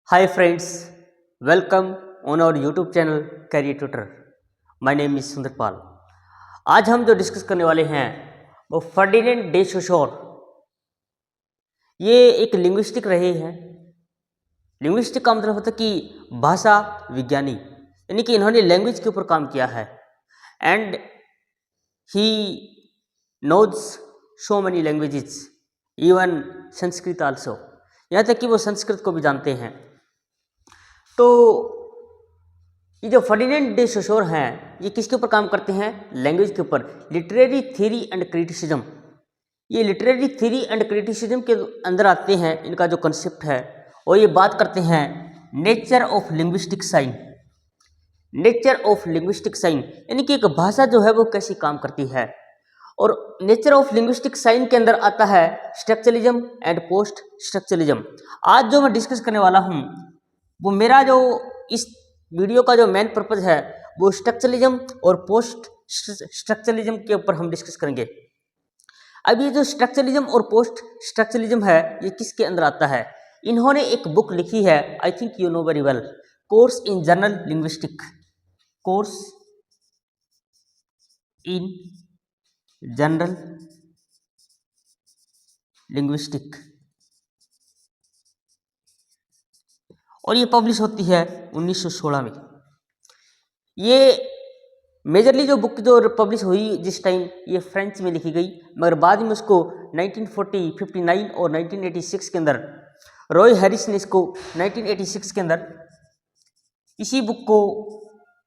Hi friends, welcome on our YouTube channel Career Tutor. My name is Sundarpal. आज हम जो discuss करने वाले हैं वो फर्डिनेंड डे सोशोर। ये एक लिंग्विस्टिक रहे हैं। लिंग्विस्टिक का मतलब होता है कि भाषा विज्ञानी, यानी कि इन्होंने लैंग्वेज के ऊपर काम किया है and he knows so many languages, even Sanskrit also, यहाँ तक कि वो संस्कृत को भी जानते हैं। तो ये जो फर्डिनेंड डे सोशोर हैं ये किसके ऊपर काम करते हैं? लैंग्वेज के ऊपर। लिटरेरी थ्योरी एंड क्रिटिसिज्म, ये लिटरेरी थ्योरी एंड क्रिटिसिज्म के अंदर आते हैं। इनका जो कंसेप्ट है और ये बात करते हैं nature of linguistic sign. Nature of linguistic sign यानी कि एक भाषा जो है वो कैसी काम करती है। और नेचर ऑफ लिंग्विस्टिक साइन के अंदर आता है स्ट्रक्चरलिज्म एंड पोस्ट स्ट्रक्चरलिज्म। आज जो मैं डिस्कस करने वाला हूँ वो मेरा जो इस वीडियो का जो मेन पर्पज है वो स्ट्रक्चरलिज्म और पोस्ट स्ट्रक्चरलिज्म के ऊपर हम डिस्कस करेंगे। अब ये जो स्ट्रक्चरलिज्म और पोस्ट स्ट्रक्चरलिज्म है ये किसके अंदर आता है? इन्होंने एक बुक लिखी है, आई think you know very well, course in general linguistic. Course in general linguistic, और ये पब्लिश होती है 1916 में। ये मेजरली जो बुक जो पब्लिश हुई जिस टाइम ये फ्रेंच में लिखी गई, मगर बाद में उसको 1940, 59 और 1986 के अंदर रॉय हैरिस ने इसको 1986 के अंदर इसी बुक को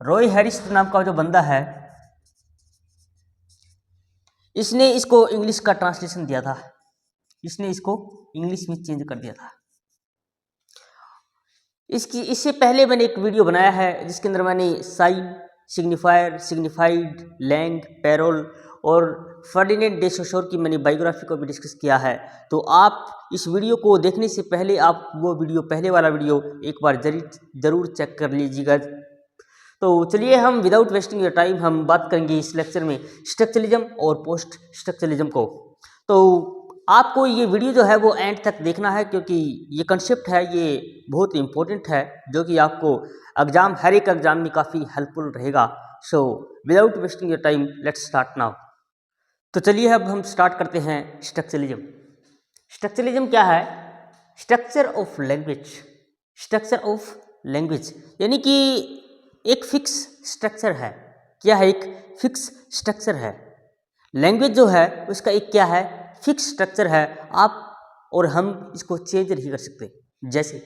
रॉय हैरिस नाम का जो बंदा है इसने इसको इंग्लिश का ट्रांसलेशन दिया था। इसने इसको इंग्लिश में चेंज कर दिया था। इससे पहले मैंने एक वीडियो बनाया है जिसके अंदर मैंने sign, signifier, signified, langue, parole और फर्डिनेंड डे सोशोर की मैंने बायोग्राफी को भी डिस्कस किया है। तो आप इस वीडियो को देखने से पहले आप वो वीडियो, पहले वाला वीडियो एक बार जरूर चेक कर लीजिएगा। तो चलिए हम विदाउट वेस्टिंग योर टाइम हम बात करेंगे इस लेक्चर में स्ट्रक्चरलिज्म और पोस्ट स्ट्रक्चरलिज्म को। तो आपको ये वीडियो जो है वो एंड तक देखना है क्योंकि ये कंसेप्ट है ये बहुत इंपॉर्टेंट है जो कि आपको एग्जाम, हर एक एग्जाम में काफ़ी हेल्पफुल रहेगा। So without wasting your time let's start now. तो चलिए अब हम स्टार्ट करते हैं स्ट्रक्चरलिज्म। स्ट्रक्चरलिज्म क्या है? Structure of language. Structure of language यानी कि एक फिक्स स्ट्रक्चर है। क्या है? एक फिक्स स्ट्रक्चर है। लैंग्वेज जो है उसका एक क्या है? फिक्स स्ट्रक्चर है। आप और हम इसको चेंज नहीं कर सकते। जैसे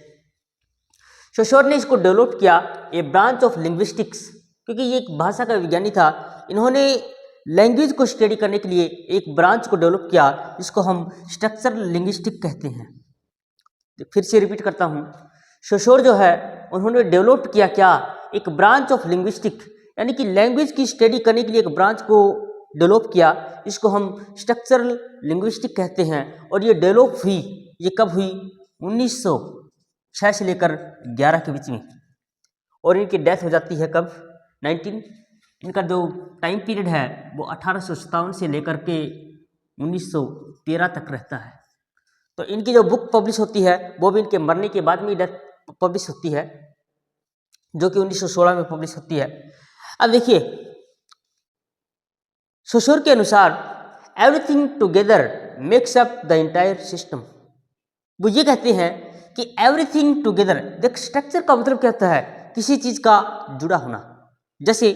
सोशोर ने इसको डेवलप किया ए ब्रांच ऑफ लिंग्विस्टिक्स, क्योंकि ये एक भाषा का विज्ञानी था। इन्होंने लैंग्वेज को स्टडी करने के लिए एक ब्रांच को डेवलप किया जिसको हम स्ट्रक्चर लिंग्विस्टिक कहते हैं। फिर से रिपीट करता हूँ, सोशोर जो है उन्होंने डेवलप किया क्या? एक ब्रांच ऑफ लिंग्विस्टिक, यानी कि लैंग्वेज की स्टडी करने के लिए एक ब्रांच को डेवलप किया, इसको हम स्ट्रक्चरल लिंग्विस्टिक कहते हैं। और ये डेवलप हुई, ये कब हुई? 1906 से लेकर 11 के बीच में। और इनकी डेथ हो जाती है कब? इनका जो टाइम पीरियड है वो 1857 से लेकर के 1913 तक रहता है। तो इनकी जो बुक पब्लिश होती है वो भी इनके मरने के बाद में डेथ पब्लिश होती है, जो कि 1916 में पब्लिश होती है। अब देखिए, सोशोर के अनुसार everything together makes up the entire system. वो ये कहते हैं कि एवरीथिंग टुगेदर, देख स्ट्रक्चर का मतलब क्या होता है? किसी चीज का जुड़ा होना। जैसे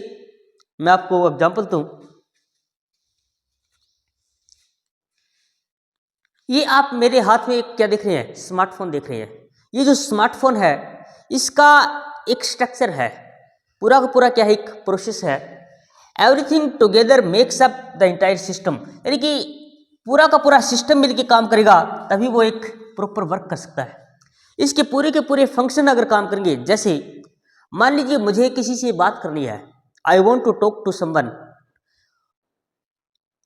मैं आपको एग्जांपल दूं, ये आप मेरे हाथ में क्या देख रहे हैं? स्मार्टफोन देख रहे हैं। ये जो स्मार्टफोन है इसका एक स्ट्रक्चर है, पूरा का पूरा क्या है? एक प्रोसेस है। Everything together makes up the entire system, यानी कि पूरा का पूरा सिस्टम मिलकर काम करेगा तभी वो एक प्रॉपर वर्क कर सकता है। इसके पूरे के पूरे फंक्शन अगर काम करेंगे, जैसे मान लीजिए मुझे किसी से बात करनी है, I want to talk to someone,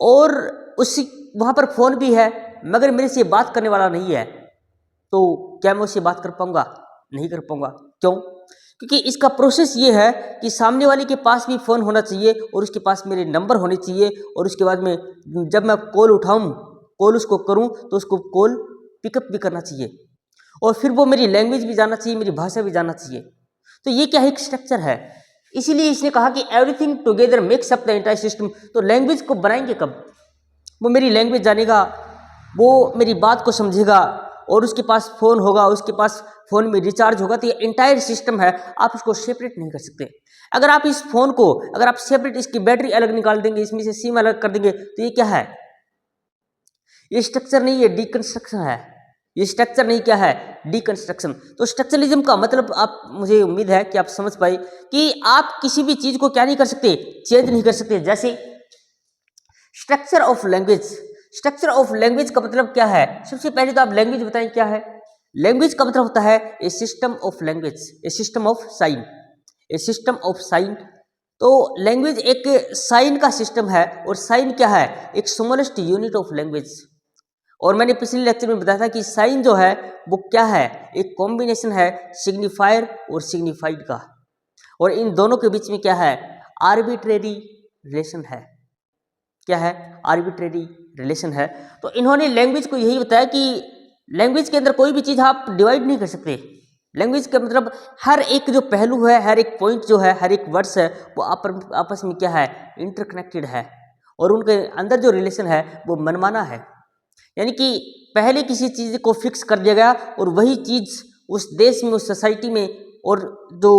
और उसी वहां पर फोन भी है मगर मेरे से बात करने वाला नहीं है, तो क्या मैं उससे बात कर पाऊंगा? नहीं कर पाऊंगा। क्यों? क्योंकि इसका प्रोसेस ये है कि सामने वाले के पास भी फ़ोन होना चाहिए और उसके पास मेरे नंबर होने चाहिए, और उसके बाद में जब मैं कॉल उठाऊं, कॉल उसको करूं तो उसको कॉल पिकअप भी करना चाहिए। और फिर वो मेरी लैंग्वेज भी जानना चाहिए, मेरी भाषा भी जानना चाहिए। तो ये क्या है, एक स्ट्रक्चर है। इसीलिए इसने कहा कि everything together makes up the entire system. तो लैंग्वेज को बनाएंगे कब? वो मेरी लैंग्वेज जानेगा, वो मेरी बात को समझेगा, और उसके पास फ़ोन होगा, उसके पास फ़ोन में रिचार्ज होगा। तो ये एंटायर सिस्टम है, आप इसको सेपरेट नहीं कर सकते। अगर आप इस फ़ोन को, अगर आप सेपरेट इसकी बैटरी अलग निकाल देंगे, इसमें से सिम अलग कर देंगे, तो ये क्या है? ये स्ट्रक्चर नहीं है, डिकंस्ट्रक्शन है। ये स्ट्रक्चर नहीं, क्या है? डिकंस्ट्रक्शन। तो स्ट्रक्चरलिज्म का मतलब, आप, मुझे उम्मीद है कि आप समझ पाए कि आप किसी भी चीज को क्या नहीं कर सकते, चेंज नहीं कर सकते। जैसे structure of language. Structure of language का मतलब क्या है? सबसे पहले तो आप लैंग्वेज बताएं क्या है। लैंग्वेज का मतलब होता है a system of language, a system of sign, a system of sign. तो लैंग्वेज एक साइन का सिस्टम है, और साइन क्या है? एक स्मॉलेस्ट यूनिट ऑफ लैंग्वेज। और मैंने पिछले लेक्चर में बताया था कि साइन जो है वो क्या है? एक कॉम्बिनेशन है सिग्निफायर और सिग्निफाइड का, और इन दोनों के बीच में क्या है? आर्बिट्रेरी रिलेशन है। क्या है? आर्बिट्रेरी रिलेशन है। तो इन्होंने लैंग्वेज को यही बताया कि लैंग्वेज के अंदर कोई भी चीज़ आप डिवाइड नहीं कर सकते। लैंग्वेज का मतलब हर एक जो पहलू है, हर एक पॉइंट जो है, हर एक वर्ड्स है, वो आपस में क्या है? इंटरकनेक्टेड है, और उनके अंदर जो रिलेशन है वो मनमाना है। यानी कि पहले किसी चीज़ को फिक्स कर दिया गया, और वही चीज़ उस देश में, उस सोसाइटी में, और जो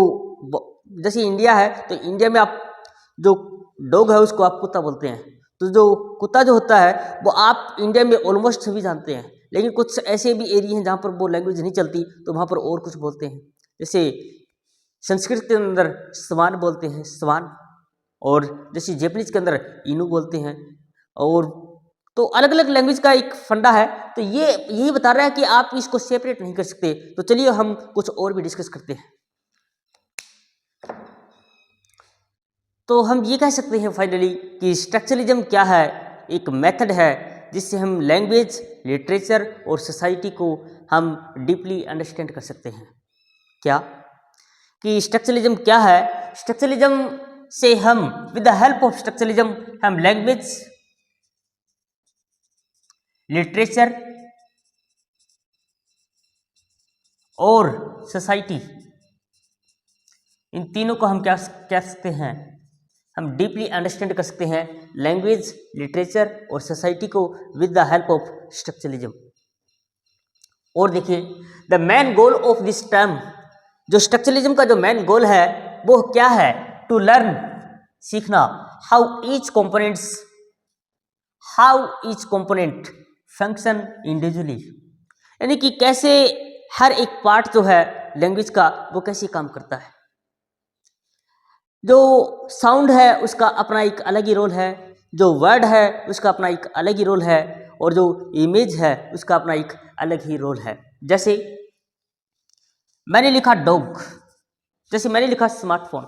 जैसे इंडिया है, तो इंडिया में आप जो डॉग है उसको आप कुत्ता बोलते हैं। तो जो कुत्ता जो होता है वो आप इंडिया में ऑलमोस्ट सभी जानते हैं। लेकिन कुछ ऐसे भी एरिया हैं जहाँ पर वो लैंग्वेज नहीं चलती, तो वहाँ पर और कुछ बोलते हैं। जैसे संस्कृत के अंदर स्वान बोलते हैं, स्वान, और जैसे जैपनीज के अंदर इनू बोलते हैं। और तो अलग अलग लैंग्वेज का एक फंडा है। तो ये यही बता रहा है कि आप इसको सेपरेट नहीं कर सकते। तो चलिए हम कुछ और भी डिस्कस करते हैं। तो हम ये कह सकते हैं फाइनली कि स्ट्रक्चरलिज्म क्या है? एक मेथड है जिससे हम लैंग्वेज, लिटरेचर और सोसाइटी को हम डीपली अंडरस्टैंड कर सकते हैं। क्या कि स्ट्रक्चरलिज्म क्या है? स्ट्रक्चरलिज्म से हम, with the help of structuralism, हम लैंग्वेज, लिटरेचर और सोसाइटी, इन तीनों को हम क्या कह सकते हैं? हम डीपली अंडरस्टैंड कर सकते हैं लैंग्वेज, लिटरेचर और सोसाइटी को with the help of structuralism. और देखिए, the main goal of this term, जो स्ट्रक्चरलिज्म का जो मेन गोल है वो क्या है? टू लर्न, सीखना, how each component function individually. यानी कि कैसे हर एक पार्ट जो है लैंग्वेज का वो कैसे काम करता है। जो साउंड है उसका अपना एक अलग ही रोल है, जो वर्ड है उसका अपना एक अलग ही रोल है, और जो इमेज है उसका अपना एक अलग ही रोल है। जैसे मैंने लिखा डॉग, जैसे मैंने लिखा स्मार्टफोन।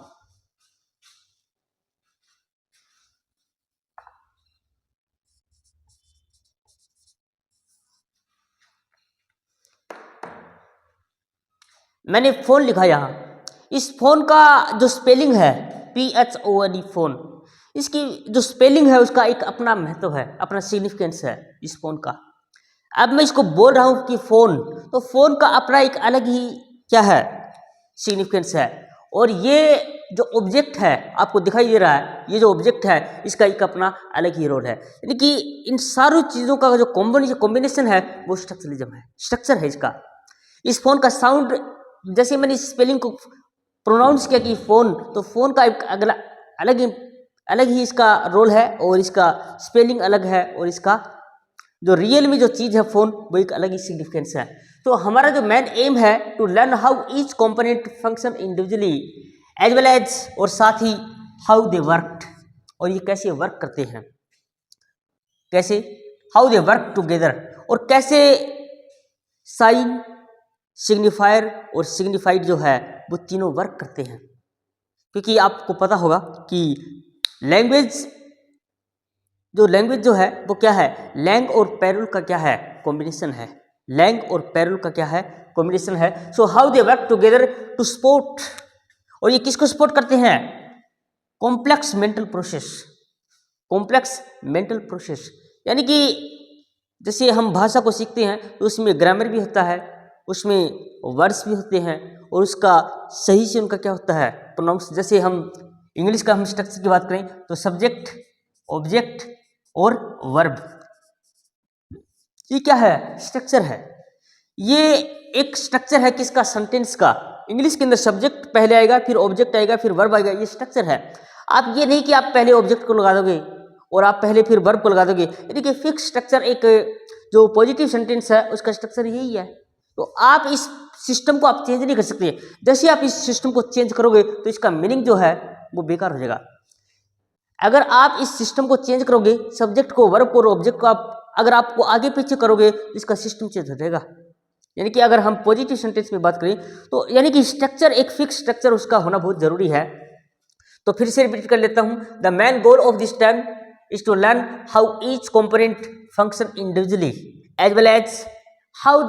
मैंने फोन लिखा यहाँ। इस फोन का जो स्पेलिंग है PHONE, फोन, इसकी जो स्पेलिंग है उसका एक अपना महत्व है, अपना सिग्निफिकेंस है इस फोन का। अब मैं इसको बोल रहा हूँ कि फोन, तो फोन का अपना एक अलग ही क्या है? सिग्निफिकेंस है। और ये जो ऑब्जेक्ट है आपको दिखाई दे रहा है, ये जो ऑब्जेक्ट है इसका एक अपना अलग ही रोल है। यानी कि इन सारी चीज़ों का जो कॉम्बिनेशन है वो स्ट्रक्चरलिज्म है, स्ट्रक्चर है इसका। इस फोन का साउंड, जैसे मैंने स्पेलिंग को प्रोनाउंस किया कि फोन, तो फोन का एक अगला अलग ही इसका रोल है, और इसका स्पेलिंग अलग है, और इसका जो रियल में जो चीज़ है फोन, वो एक अलग ही सिग्निफिकेंस है। तो हमारा जो मेन एम है to learn how each component function individually as well as, और साथ ही हाउ दे वर्क, और ये कैसे वर्क करते हैं, कैसे, हाउ दे वर्क टुगेदर, और कैसे साइन, सिग्निफायर और सिग्निफाइड जो है वो तीनों वर्क करते हैं। क्योंकि आपको पता होगा कि लैंग्वेज जो है वो क्या है? लैंग और पैरोल का क्या है? कॉम्बिनेशन है। लैंग और पैरोल का क्या है? कॉम्बिनेशन है। So how they work together to support, और ये किसको सपोर्ट करते हैं? Complex mental process, complex mental process. यानी कि जैसे हम भाषा को सीखते हैं तो उसमें ग्रामर भी होता है, उसमें वर्ड्स भी होते हैं और उसका सही से उनका क्या होता है प्रोनाउंस। जैसे हम इंग्लिश का हम स्ट्रक्चर की बात करें तो सब्जेक्ट, ऑब्जेक्ट और वर्ब, ये क्या है स्ट्रक्चर है। ये एक स्ट्रक्चर है किसका, सेंटेंस का। इंग्लिश के अंदर सब्जेक्ट पहले आएगा, फिर ऑब्जेक्ट आएगा, फिर वर्ब आएगा, ये स्ट्रक्चर है। आप ये नहीं कि आप पहले ऑब्जेक्ट को लगा दोगे और आप पहले फिर वर्ब को लगा दोगे, यानी कि फिक्स स्ट्रक्चर। एक जो पॉजिटिव सेंटेंस है उसका स्ट्रक्चर यही है। तो आप इस सिस्टम को आप चेंज नहीं कर सकते। जैसे आप इस सिस्टम को चेंज करोगे तो इसका मीनिंग जो है वो बेकार हो जाएगा। अगर आप इस सिस्टम को चेंज करोगे, सब्जेक्ट को, वर्ब को और ऑब्जेक्ट को आप अगर आपको आगे पीछे करोगे तो इसका सिस्टम चेंज हो जाएगा। यानी कि अगर हम पॉजिटिव सेंटेंस में बात करें तो यानी कि स्ट्रक्चर, एक फिक्स स्ट्रक्चर उसका होना बहुत जरूरी है। तो फिर से रिपीट कर लेता हूं, the main goal of this term is to learn how each component function individually as well as how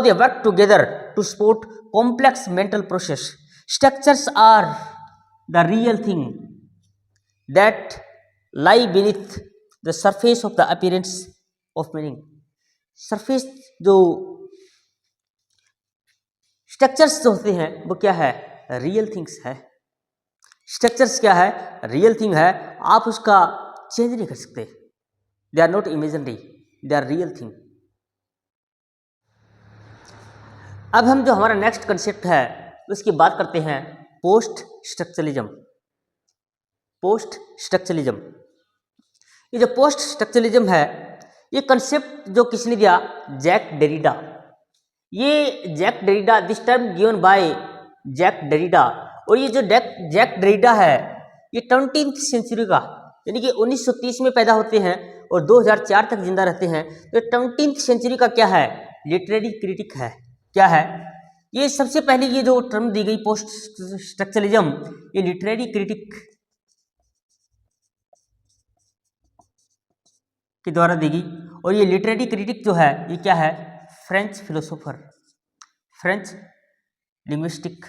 they work together to support complex mental process. Structures are the real thing that lie beneath the surface of the appearance of meaning. Surface जो structures जो होते हैं वो क्या है, real things है। Structures क्या है, रियल थिंग है, आप उसका चेंज नहीं कर सकते। They are not imaginary, they are real thing. अब हम जो हमारा नेक्स्ट कंसेप्ट है उसकी बात करते हैं, पोस्ट स्ट्रक्चरलिज्म। पोस्ट स्ट्रक्चरलिज्म, ये जो पोस्ट स्ट्रक्चरलिज्म है ये कंसेप्ट जो किसने दिया, जैक डेरिडा। ये Jacques Derrida, this term given by Jacques Derrida. और ये जो जैक डेरिडा है ये 20th सेंचुरी का, यानी कि 1930 में पैदा होते हैं और 2004 तक जिंदा रहते हैं। तो 20th सेंचुरी का क्या है, लिटरेरी क्रिटिक है। क्या है ये, सबसे पहले ये जो टर्म दी गई पोस्ट स्ट्रक्चरलिज्म, ये लिटरेरी क्रिटिक के द्वारा दी गई। और ये लिटरेरी क्रिटिक जो है ये क्या है, फ्रेंच फिलोसोफर, फ्रेंच लिंग्विस्टिक।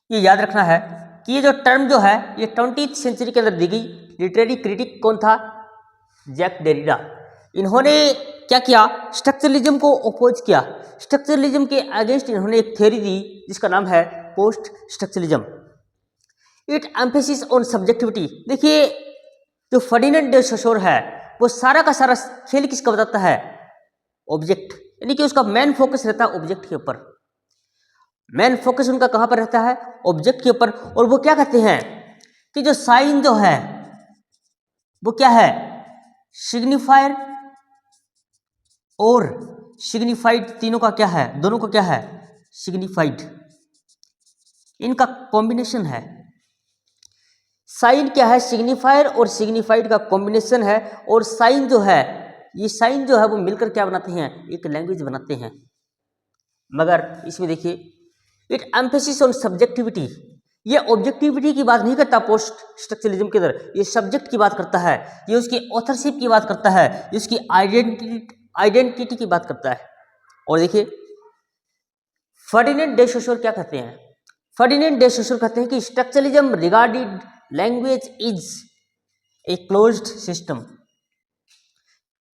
ये याद रखना है कि ये जो टर्म जो है ये 20th सेंचुरी के अंदर दी गई। लिटरेरी क्रिटिक कौन था, जैक डेरिडा। इन्होंने क्या किया, स्ट्रक्चरलिज्म को अपोज किया। स्ट्रक्चरलिज्म के अगेंस्ट इन्होंने एक थ्योरी दी जिसका नाम है post structuralism. It emphasis on subjectivity. देखिए जो फर्डिनेंड डे सोसोर है वो सारा का सारा खेल किसका बताता है, ऑब्जेक्ट, यानी कि उसका मेन फोकस रहता है ऑब्जेक्ट के ऊपर। मेन फोकस उनका कहां पर रहता है, ऑब्जेक्ट के ऊपर। और वो क्या कहते हैं कि जो साइन जो है वो क्या है, सिग्निफायर और सिग्निफाइड, तीनों का क्या है, दोनों का क्या है, सिग्निफाइड, इनका कॉम्बिनेशन है। साइन क्या है, सिग्निफायर और सिग्निफाइड का कॉम्बिनेशन है। और साइन जो है, ये साइन जो है वो मिलकर क्या बनाते हैं, एक लैंग्वेज बनाते हैं। मगर इसमें देखिए, इट एम्फेसिस ऑन सब्जेक्टिविटी, ये ऑब्जेक्टिविटी की बात नहीं करता पोस्ट स्ट्रक्चरलिज्म के अंदर, ये सब्जेक्ट की बात करता है, ये उसकी ऑथरशिप की बात करता है, ये उसकी आइडेंटिटी की बात करता है। और देखिए फर्डिनेंड डे सोसोर क्या कहते हैं, फर्डिनेंड डे सोसोर कहते हैं कि structuralism regarded language is a closed system.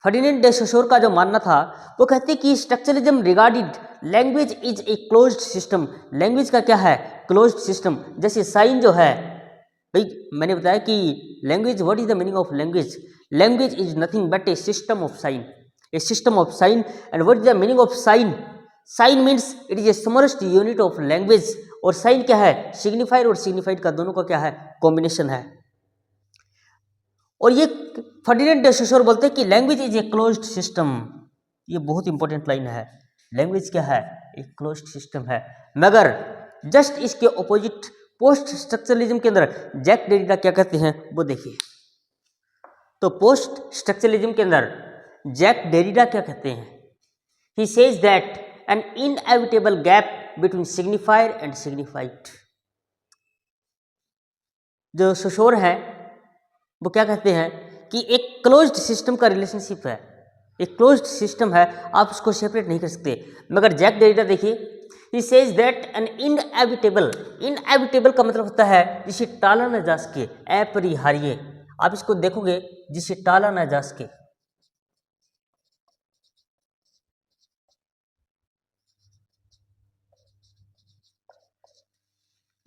Ferdinand de Saussure का जो मानना था वो कहते हैं कि structuralism regarded language is a closed system. Language का क्या है, क्लोज्ड सिस्टम। जैसे साइन जो है, भाई मैंने बताया कि language, what is the meaning of language, language is nothing but a system of sign, a system of sign. And what is the meaning of sign, sign means it is a smallest unit of language. और sign क्या है, signifier और signified का दोनों का क्या है, combination है। और ये फर्डिनेंड डे सोसोर बोलते हैं कि language is a closed system. ये बहुत इंपॉर्टेंट लाइन है, लैंग्वेज क्या है, एक क्लोज्ड सिस्टम है। मगर जस्ट इसके ऑपोजिट पोस्ट स्ट्रक्चरलिज्म के अंदर जैक डेरिडा क्या कहते हैं वो देखिए। तो पोस्ट स्ट्रक्चरलिज्म के अंदर जैक डेरिडा क्या कहते हैं, he says that N inevitable gap between signifier and signified. जो सोसोर है वो क्या कहते हैं कि एक क्लोज्ड सिस्टम का रिलेशनशिप है, एक क्लोज्ड सिस्टम है, आप उसको सेपरेट नहीं कर सकते। मगर जैक डेरिडा देखिए, he says that N inevitable, inevitable का मतलब होता है जिसे टाला न जा सके, अपरिहार्य, आप इसको देखोगे जिसे टाला ना जा सके।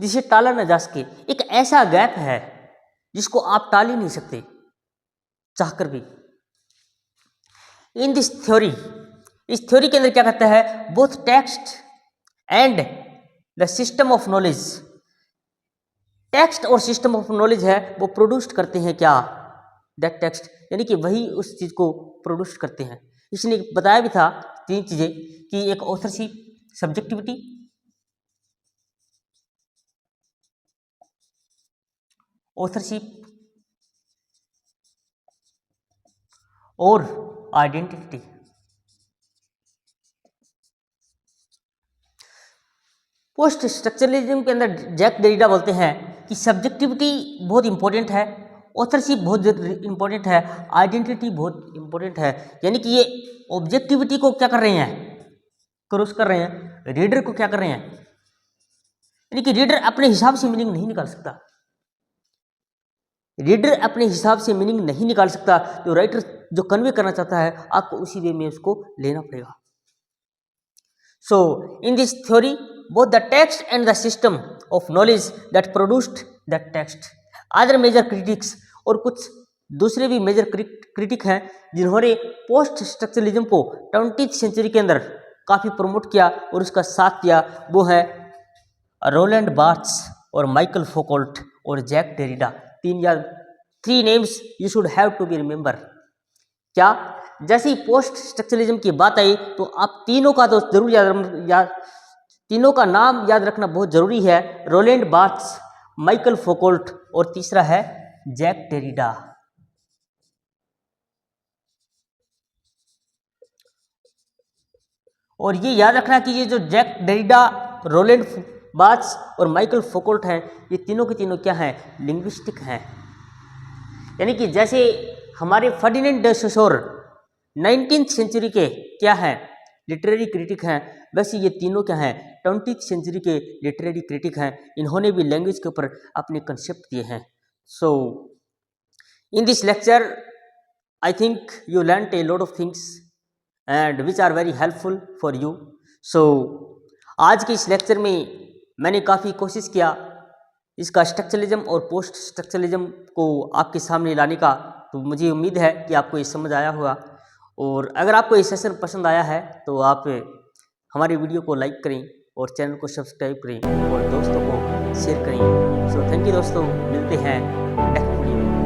जिसे टाला ना जा सके, एक ऐसा गैप है जिसको आप टाल ही नहीं सकते चाहकर भी। इन दिस थ्योरी, इस थ्योरी के अंदर क्या कहता है, both text and the system of knowledge, text और सिस्टम ऑफ नॉलेज है वो प्रोड्यूस करते हैं क्या, दैट टेक्स्ट, यानी कि वही उस चीज को प्रोड्यूस करते हैं। इसने बताया भी था तीन चीजें कि एक ऑथरशिप, सब्जेक्टिविटी, ऑथरशिप और आइडेंटिटी। पोस्ट स्ट्रक्चरलिज्म के अंदर जैक डेरिडा बोलते हैं कि सब्जेक्टिविटी बहुत इंपॉर्टेंट है, ऑथरशिप बहुत इंपॉर्टेंट है, आइडेंटिटी बहुत इंपॉर्टेंट है। यानी कि ये ऑब्जेक्टिविटी को क्या कर रहे हैं, क्रॉस कर रहे हैं, रीडर को क्या कर रहे हैं, यानी कि रीडर अपने हिसाब से मीनिंग नहीं निकाल सकता, रीडर अपने हिसाब से मीनिंग नहीं निकाल सकता, तो राइटर जो कन्वे करना चाहता है आपको उसी वे में उसको लेना पड़ेगा। So in this theory both the text and the system of knowledge that produced that text, other major critics, और कुछ दूसरे भी मेजर क्रिटिक हैं जिन्होंने पोस्ट स्ट्रक्चरलिज्म को 20th सेंचुरी के अंदर काफ़ी प्रमोट किया और उसका साथ दिया, वो है रोलैंड बार्थ्स और माइकल फोकोल्ट और Jacques Derrida. Three names you should have to be remember. क्या, जैसे ही पोस्ट स्ट्रक्चरलिज्म की बात आई तो आप तीनों का तो जरूर तीनों का नाम याद रखना बहुत जरूरी है, रोलैंड बार्थ्स, माइकल फोकोल्ट और तीसरा है जैक डेरिडा। और ये याद रखना कि ये जो जैक डेरिडा, रोलैंड बार्थ्स और माइकल फोकोल्ट हैं, ये तीनों के तीनों क्या हैं, लिंग्विस्टिक हैं। यानी कि जैसे हमारे फर्डिनेंड डे सोसोर 19th सेंचुरी के क्या हैं, लिटरेरी क्रिटिक हैं, वैसे ये तीनों क्या हैं, 20th सेंचुरी के लिटरेरी क्रिटिक हैं। इन्होंने भी लैंग्वेज के ऊपर अपने कंसेप्ट दिए हैं। So in this lecture I think you learned a lot of things and which are very helpful for you. So आज के इस लेक्चर में मैंने काफ़ी कोशिश किया इसका स्ट्रक्चरलिज्म और पोस्ट स्ट्रक्चरलिज्म को आपके सामने लाने का, तो मुझे उम्मीद है कि आपको ये समझ आया होगा। और अगर आपको ये सेशन पसंद आया है तो आप हमारे वीडियो को लाइक करें और चैनल को सब्सक्राइब करें और दोस्तों को शेयर करें। सो थैंक यू दोस्तों, मिलते हैं नेक्स्ट वीडियो में।